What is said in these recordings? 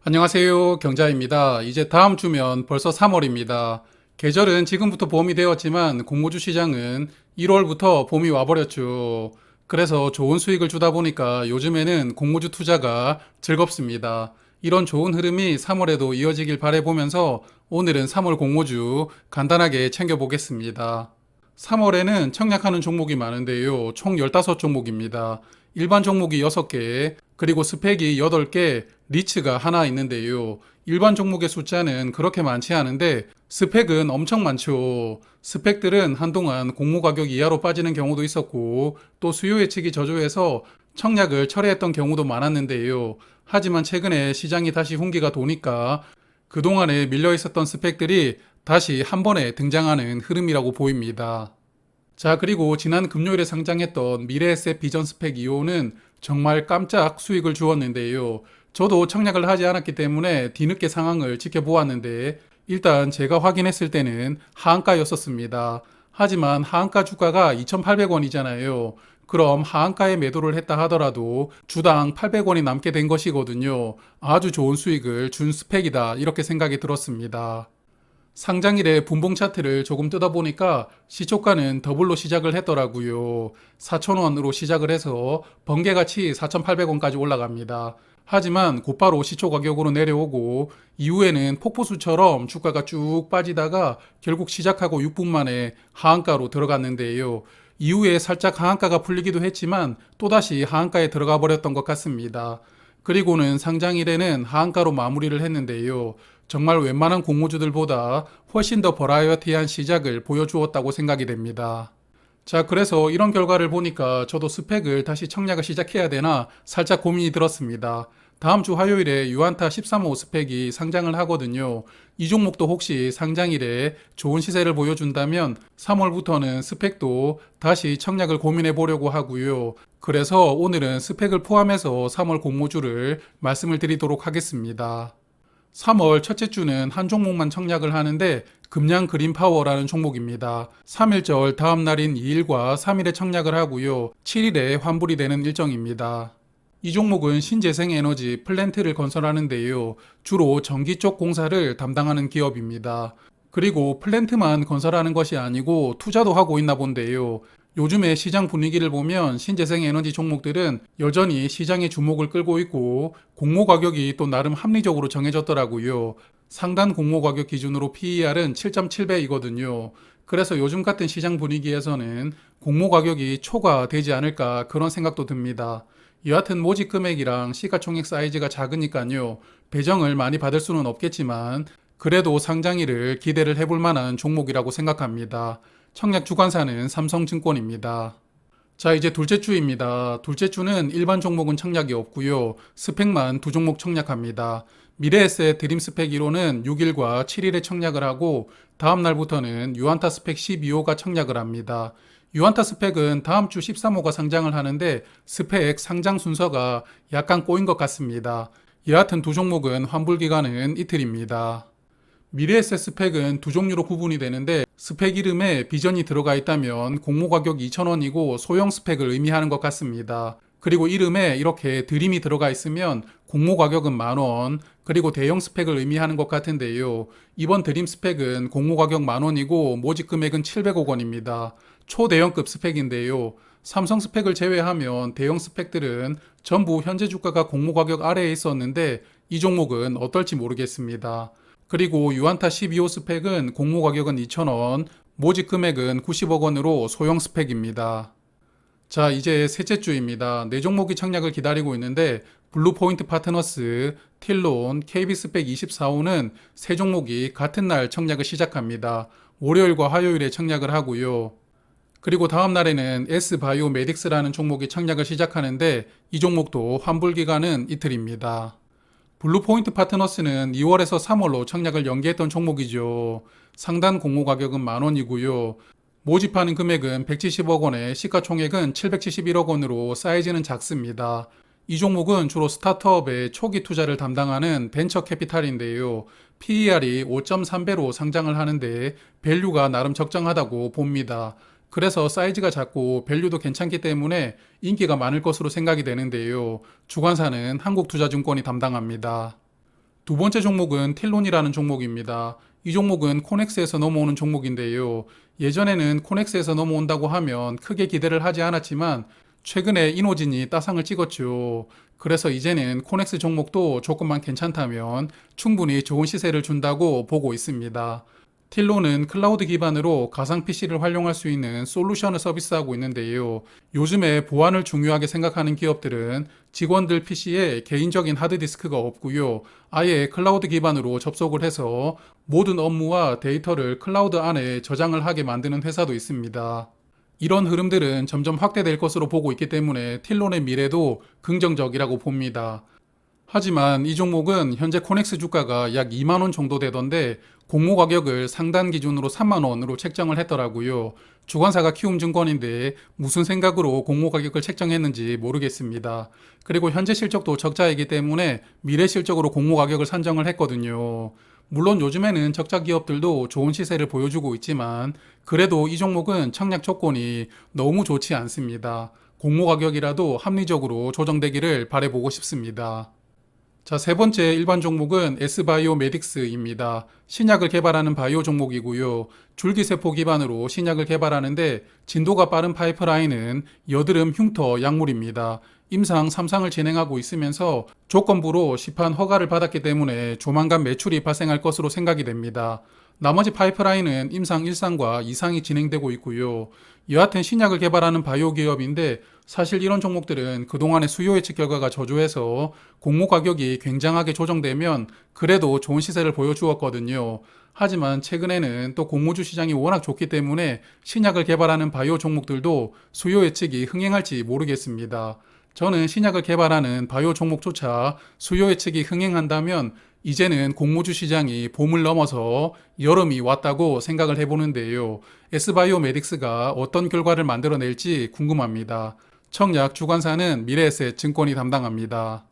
안녕하세요. 경자입니다. 이제 다음 주면 벌써 3월입니다. 계절은 지금부터 봄이 되었지만 공모주 시장은 1월부터 봄이 와버렸죠. 그래서 좋은 수익을 주다 보니까 요즘에는 공모주 투자가 즐겁습니다. 이런 좋은 흐름이 3월에도 이어지길 바라보면서 오늘은 3월 공모주 간단하게 챙겨보겠습니다. 3월에는 청약하는 종목이 많은데요. 총 15종목입니다. 일반 종목이 6개, 그리고 스펙이 8개, 리츠가 하나 있는데요. 일반 종목의 숫자는 그렇게 많지 않은데 스펙은 엄청 많죠. 스펙들은 한동안 공모 가격 이하로 빠지는 경우도 있었고 또 수요 예측이 저조해서 청약을 철회했던 경우도 많았는데요. 하지만 최근에 시장이 다시 훈기가 도니까 그동안에 밀려 있었던 스펙들이 다시 한 번에 등장하는 흐름이라고 보입니다. 자, 그리고 지난 금요일에 상장했던 미래에셋 비전 스펙 2호는 정말 깜짝 수익을 주었는데요. 저도 청약을 하지 않았기 때문에 뒤늦게 상황을 지켜보았는데 일단 제가 확인했을 때는 하한가였었습니다. 하지만 하한가 주가가 2,800원이잖아요. 그럼 하한가에 매도를 했다 하더라도 주당 800원이 남게 된 것이거든요. 아주 좋은 수익을 준 스펙이다 이렇게 생각이 들었습니다. 상장일에 분봉 차트를 조금 뜯어보니까 시초가는 더블로 시작을 했더라고요. 4,000원으로 시작을 해서 번개같이 4,800원까지 올라갑니다. 하지만 곧바로 시초 가격으로 내려오고 이후에는 폭포수처럼 주가가 쭉 빠지다가 결국 시작하고 6분 만에 하한가로 들어갔는데요. 이후에 살짝 하한가가 풀리기도 했지만 또다시 하한가에 들어가 버렸던 것 같습니다. 그리고는 상장일에는 하한가로 마무리를 했는데요. 정말 웬만한 공모주들보다 훨씬 더 버라이어티한 시작을 보여주었다고 생각이 됩니다. 자, 그래서 이런 결과를 보니까 저도 스펙을 다시 청약을 시작해야 되나 살짝 고민이 들었습니다. 다음 주 화요일에 유안타 13호 스펙이 상장을 하거든요. 이 종목도 혹시 상장일에 좋은 시세를 보여준다면 3월부터는 스펙도 다시 청약을 고민해 보려고 하고요. 그래서 오늘은 스펙을 포함해서 3월 공모주를 말씀을 드리도록 하겠습니다. 3월 첫째 주는 한 종목만 청약을 하는데 금양 그린파워라는 종목입니다. 3일절 다음 날인 2일과 3일에 청약을 하고요. 7일에 환불이 되는 일정입니다. 이 종목은 신재생에너지 플랜트를 건설하는데요. 주로 전기 쪽 공사를 담당하는 기업입니다. 그리고 플랜트만 건설하는 것이 아니고 투자도 하고 있나 본데요. 요즘의 시장 분위기를 보면 신재생 에너지 종목들은 여전히 시장의 주목을 끌고 있고 공모 가격이 또 나름 합리적으로 정해졌더라고요. 상단 공모 가격 기준으로 PER은 7.7배이거든요. 그래서 요즘 같은 시장 분위기에서는 공모 가격이 초과되지 않을까 그런 생각도 듭니다. 여하튼 모집 금액이랑 시가총액 사이즈가 작으니까요. 배정을 많이 받을 수는 없겠지만 그래도 상장일을 기대를 해볼 만한 종목이라고 생각합니다. 청약 주관사는 삼성증권입니다. 자, 이제 둘째 주입니다. 둘째 주는 일반 종목은 청약이 없고요. 스펙만 두 종목 청약합니다. 미래에셋 드림 스펙 1호는 6일과 7일에 청약을 하고 다음 날부터는 유안타 스펙 12호가 청약을 합니다. 유안타 스펙은 다음 주 13호가 상장을 하는데 스펙 상장 순서가 약간 꼬인 것 같습니다. 여하튼 두 종목은 환불 기간은 이틀입니다. 미래에셋 스펙은 두 종류로 구분이 되는데 스펙 이름에 비전이 들어가 있다면 공모 가격 2,000원이고 소형 스펙을 의미하는 것 같습니다. 그리고 이름에 이렇게 드림이 들어가 있으면 공모 가격은 10,000원, 그리고 대형 스펙을 의미하는 것 같은데요. 이번 드림 스펙은 공모 가격 10,000원이고 모집 금액은 700억 원입니다. 초대형급 스펙인데요. 삼성 스펙을 제외하면 대형 스펙들은 전부 현재 주가가 공모 가격 아래에 있었는데 이 종목은 어떨지 모르겠습니다. 그리고 유안타 12호 스펙은 공모 가격은 2,000원, 모집 금액은 90억 원으로 소형 스펙입니다. 자, 이제 셋째 주입니다. 네 종목이 청약을 기다리고 있는데 블루포인트 파트너스, 틸론, KB스펙 24호는 세 종목이 같은 날 청약을 시작합니다. 월요일과 화요일에 청약을 하고요. 그리고 다음 날에는 S바이오메딕스라는 종목이 청약을 시작하는데 이 종목도 환불 기간은 이틀입니다. 블루포인트 파트너스는 2월에서 3월로 청약을 연기했던 종목이죠. 상단 공모 가격은 10,000원이고요. 모집하는 금액은 170억 원에 시가총액은 771억 원으로 사이즈는 작습니다. 이 종목은 주로 스타트업의 초기 투자를 담당하는 벤처 캐피탈인데요. PER이 5.3배로 상장을 하는데 밸류가 나름 적정하다고 봅니다. 그래서 사이즈가 작고 밸류도 괜찮기 때문에 인기가 많을 것으로 생각이 되는데요. 주관사는 한국투자증권이 담당합니다. 두 번째 종목은 틸론이라는 종목입니다. 이 종목은 코넥스에서 넘어오는 종목인데요. 예전에는 코넥스에서 넘어온다고 하면 크게 기대를 하지 않았지만 최근에 이노진이 따상을 찍었죠. 그래서 이제는 코넥스 종목도 조금만 괜찮다면 충분히 좋은 시세를 준다고 보고 있습니다. 틸로는 클라우드 기반으로 가상 PC를 활용할 수 있는 솔루션을 서비스하고 있는데요. 요즘에 보안을 중요하게 생각하는 기업들은 직원들 PC에 개인적인 하드디스크가 없고요. 아예 클라우드 기반으로 접속을 해서 모든 업무와 데이터를 클라우드 안에 저장을 하게 만드는 회사도 있습니다. 이런 흐름들은 점점 확대될 것으로 보고 있기 때문에 틸론의 미래도 긍정적이라고 봅니다. 하지만 이 종목은 현재 코넥스 주가가 약 2만 원 정도 되던데 공모 가격을 상단 기준으로 3만 원으로 책정을 했더라고요. 주관사가 키움증권인데 무슨 생각으로 공모 가격을 책정했는지 모르겠습니다. 그리고 현재 실적도 적자이기 때문에 미래 실적으로 공모 가격을 산정을 했거든요. 물론 요즘에는 적자 기업들도 좋은 시세를 보여주고 있지만 그래도 이 종목은 청약 조건이 너무 좋지 않습니다. 공모 가격이라도 합리적으로 조정되기를 바라보고 싶습니다. 자, 세 번째 일반 종목은 S바이오메딕스입니다. 신약을 개발하는 바이오 종목이고요. 줄기세포 기반으로 신약을 개발하는데 진도가 빠른 파이프라인은 여드름 흉터 약물입니다. 임상 3상을 진행하고 있으면서 조건부로 시판 허가를 받았기 때문에 조만간 매출이 발생할 것으로 생각이 됩니다. 나머지 파이프라인은 임상 1상과 2상이 진행되고 있고요. 여하튼 신약을 개발하는 바이오 기업인데 사실 이런 종목들은 그동안의 수요 예측 결과가 저조해서 공모 가격이 굉장하게 조정되면 그래도 좋은 시세를 보여주었거든요. 하지만 최근에는 또 공모주 시장이 워낙 좋기 때문에 신약을 개발하는 바이오 종목들도 수요 예측이 흥행할지 모르겠습니다. 저는 신약을 개발하는 바이오 종목조차 수요 예측이 흥행한다면 이제는 공모주 시장이 봄을 넘어서 여름이 왔다고 생각을 해보는데요. S바이오메딕스가 어떤 결과를 만들어낼지 궁금합니다. 청약 주관사는 미래에셋 증권이 담당합니다.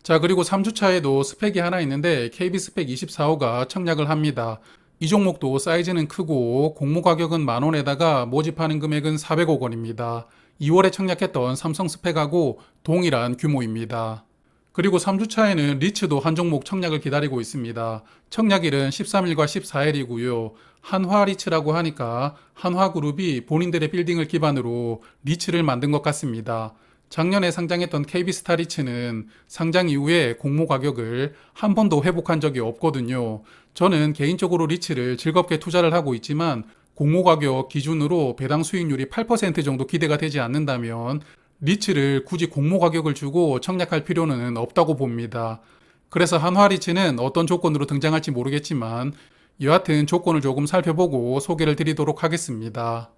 자, 그리고 3주차에도 스펙이 하나 있는데 KB스펙 24호가 청약을 합니다. 이 종목도 사이즈는 크고 공모 가격은 만원에다가 모집하는 금액은 400억 원입니다. 2월에 청약했던 삼성 스펙하고 동일한 규모입니다. 그리고 3주차에는 리츠도 한 종목 청약을 기다리고 있습니다. 청약일은 13일과 14일이고요. 한화리츠라고 하니까 한화그룹이 본인들의 빌딩을 기반으로 리츠를 만든 것 같습니다. 작년에 상장했던 KB스타리츠는 상장 이후에 공모 가격을 한 번도 회복한 적이 없거든요. 저는 개인적으로 리츠를 즐겁게 투자를 하고 있지만 공모 가격 기준으로 배당 수익률이 8% 정도 기대가 되지 않는다면 리츠를 굳이 공모 가격을 주고 청약할 필요는 없다고 봅니다. 그래서 한화리츠는 어떤 조건으로 등장할지 모르겠지만 여하튼 조건을 조금 살펴보고 소개를 드리도록 하겠습니다.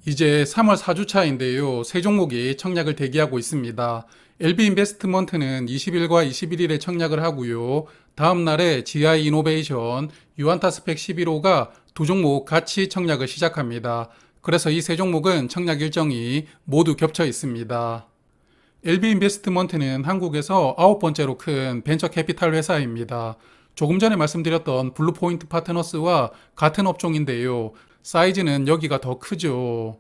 이제 3월 4주차인데요. 세 종목이 청약을 대기하고 있습니다. LB인베스트먼트는 20일과 21일에 청약을 하고요. 다음 날에 GI이노베이션, 유안타스펙 11호가 두 종목 같이 청약을 시작합니다. 그래서 이 세 종목은 청약 일정이 모두 겹쳐 있습니다. LB인베스트먼트는 한국에서 9번째로 큰 벤처 캐피탈 회사입니다. 조금 전에 말씀드렸던 블루포인트 파트너스와 같은 업종인데요. 사이즈는 여기가 더 크죠.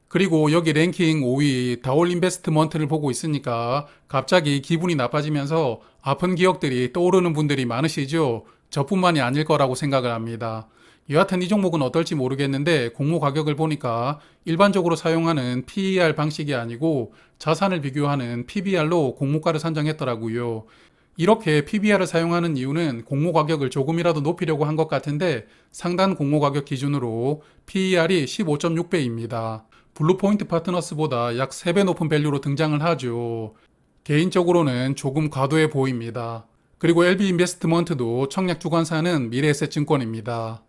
그리고 여기 랭킹 5위 다올인베스트먼트를 보고 있으니까 갑자기 기분이 나빠지면서 아픈 기억들이 떠오르는 분들이 많으시죠? 저뿐만이 아닐 거라고 생각을 합니다. 여하튼 이 종목은 어떨지 모르겠는데 공모 가격을 보니까 일반적으로 사용하는 PER 방식이 아니고 자산을 비교하는 PBR로 공모가를 산정했더라고요. 이렇게 PBR을 사용하는 이유는 공모 가격을 조금이라도 높이려고 한 것 같은데 상단 공모 가격 기준으로 PER이 15.6배입니다. 블루포인트 파트너스보다 약 3배 높은 밸류로 등장을 하죠. 개인적으로는 조금 과도해 보입니다. 그리고 LB인베스트먼트도 청약 주관사는 미래에셋 증권입니다.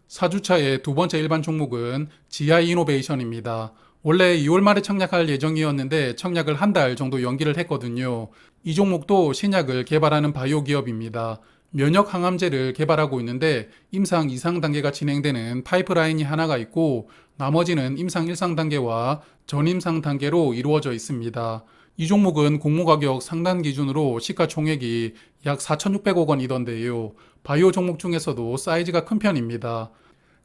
4주차의 두 번째 일반 종목은 GI이노베이션입니다. 원래 2월 말에 청약할 예정이었는데 청약을 한 달 정도 연기를 했거든요. 이 종목도 신약을 개발하는 바이오 기업입니다. 면역 항암제를 개발하고 있는데 임상 2상 단계가 진행되는 파이프라인이 하나가 있고 나머지는 임상 1상 단계와 전임상 단계로 이루어져 있습니다. 이 종목은 공모 가격 상단 기준으로 시가총액이 약 4,600억 원이던데요. 바이오 종목 중에서도 사이즈가 큰 편입니다.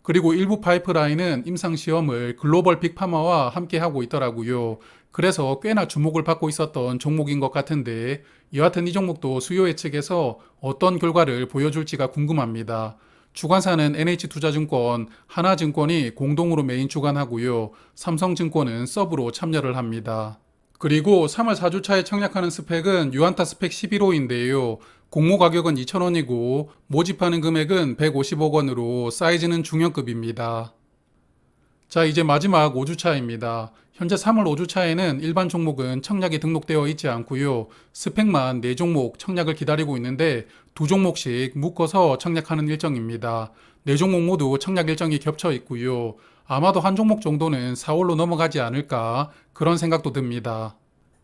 그리고 일부 파이프라인은 임상시험을 글로벌 빅파마와 함께 하고 있더라고요. 그래서 꽤나 주목을 받고 있었던 종목인 것 같은데 여하튼 이 종목도 수요 예측에서 어떤 결과를 보여줄지가 궁금합니다. 주관사는 NH투자증권, 하나증권이 공동으로 메인 주관하고요. 삼성증권은 서브로 참여를 합니다. 그리고 3월 4주차에 청약하는 스펙은 유안타 스펙 11호인데요. 공모 가격은 2,000원이고 모집하는 금액은 150억 원으로 사이즈는 중형급입니다. 자, 이제 마지막 5주차입니다. 현재 3월 5주차에는 일반 종목은 청약이 등록되어 있지 않고요. 스펙만 4종목 청약을 기다리고 있는데 2종목씩 묶어서 청약하는 일정입니다. 4종목 모두 청약 일정이 겹쳐 있고요. 아마도 한 종목 정도는 4월로 넘어가지 않을까 그런 생각도 듭니다.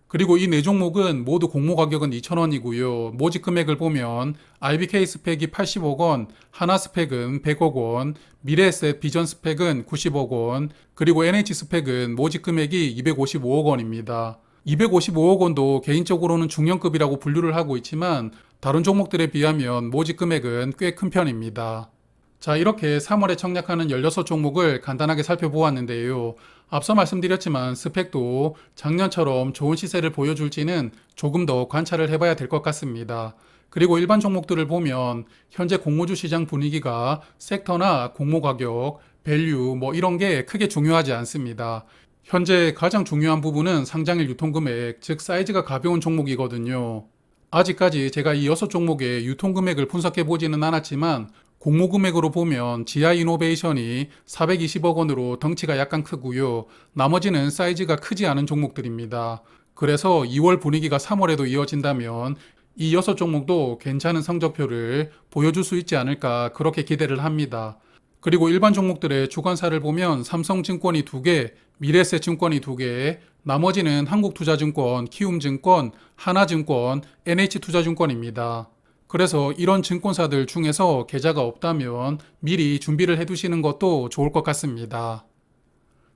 그리고 이 4종목은 모두 공모 가격은 2,000원이고요. 모집 금액을 보면 IBK 스펙이 80억 원, 하나 스펙은 100억 원, 미래에셋 비전 스펙은 90억 원, 그리고 NH 스펙은 모집 금액이 255억 원입니다. 255억 원도 개인적으로는 중형급이라고 분류를 하고 있지만 다른 종목들에 비하면 모집 금액은 꽤 큰 편입니다. 자, 이렇게 3월에 청약하는 16종목을 간단하게 살펴보았는데요. 앞서 말씀드렸지만 스펙도 작년처럼 좋은 시세를 보여줄지는 조금 더 관찰을 해봐야 될 것 같습니다. 그리고 일반 종목들을 보면 현재 공모주 시장 분위기가 섹터나 공모 가격, 밸류 뭐 이런 게 크게 중요하지 않습니다. 현재 가장 중요한 부분은 상장일 유통금액, 즉 사이즈가 가벼운 종목이거든요. 아직까지 제가 이 6종목의 유통금액을 분석해 보지는 않았지만 공모 금액으로 보면 지아이노베이션이 420억 원으로 덩치가 약간 크고요. 나머지는 사이즈가 크지 않은 종목들입니다. 그래서 2월 분위기가 3월에도 이어진다면 이 6종목도 괜찮은 성적표를 보여줄 수 있지 않을까 그렇게 기대를 합니다. 그리고 일반 종목들의 주관사를 보면 삼성증권이 2개, 미래에셋증권이 2개, 나머지는 한국투자증권, 키움증권, 하나증권, NH투자증권입니다. 그래서 이런 증권사들 중에서 계좌가 없다면 미리 준비를 해두시는 것도 좋을 것 같습니다.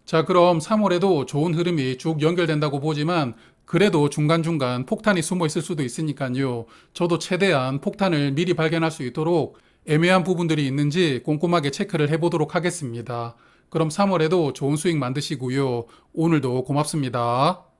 자, 그럼 3월에도 좋은 흐름이 쭉 연결된다고 보지만 그래도 중간중간 폭탄이 숨어 있을 수도 있으니까요. 저도 최대한 폭탄을 미리 발견할 수 있도록 애매한 부분들이 있는지 꼼꼼하게 체크를 해보도록 하겠습니다. 그럼 3월에도 좋은 수익 만드시고요. 오늘도 고맙습니다.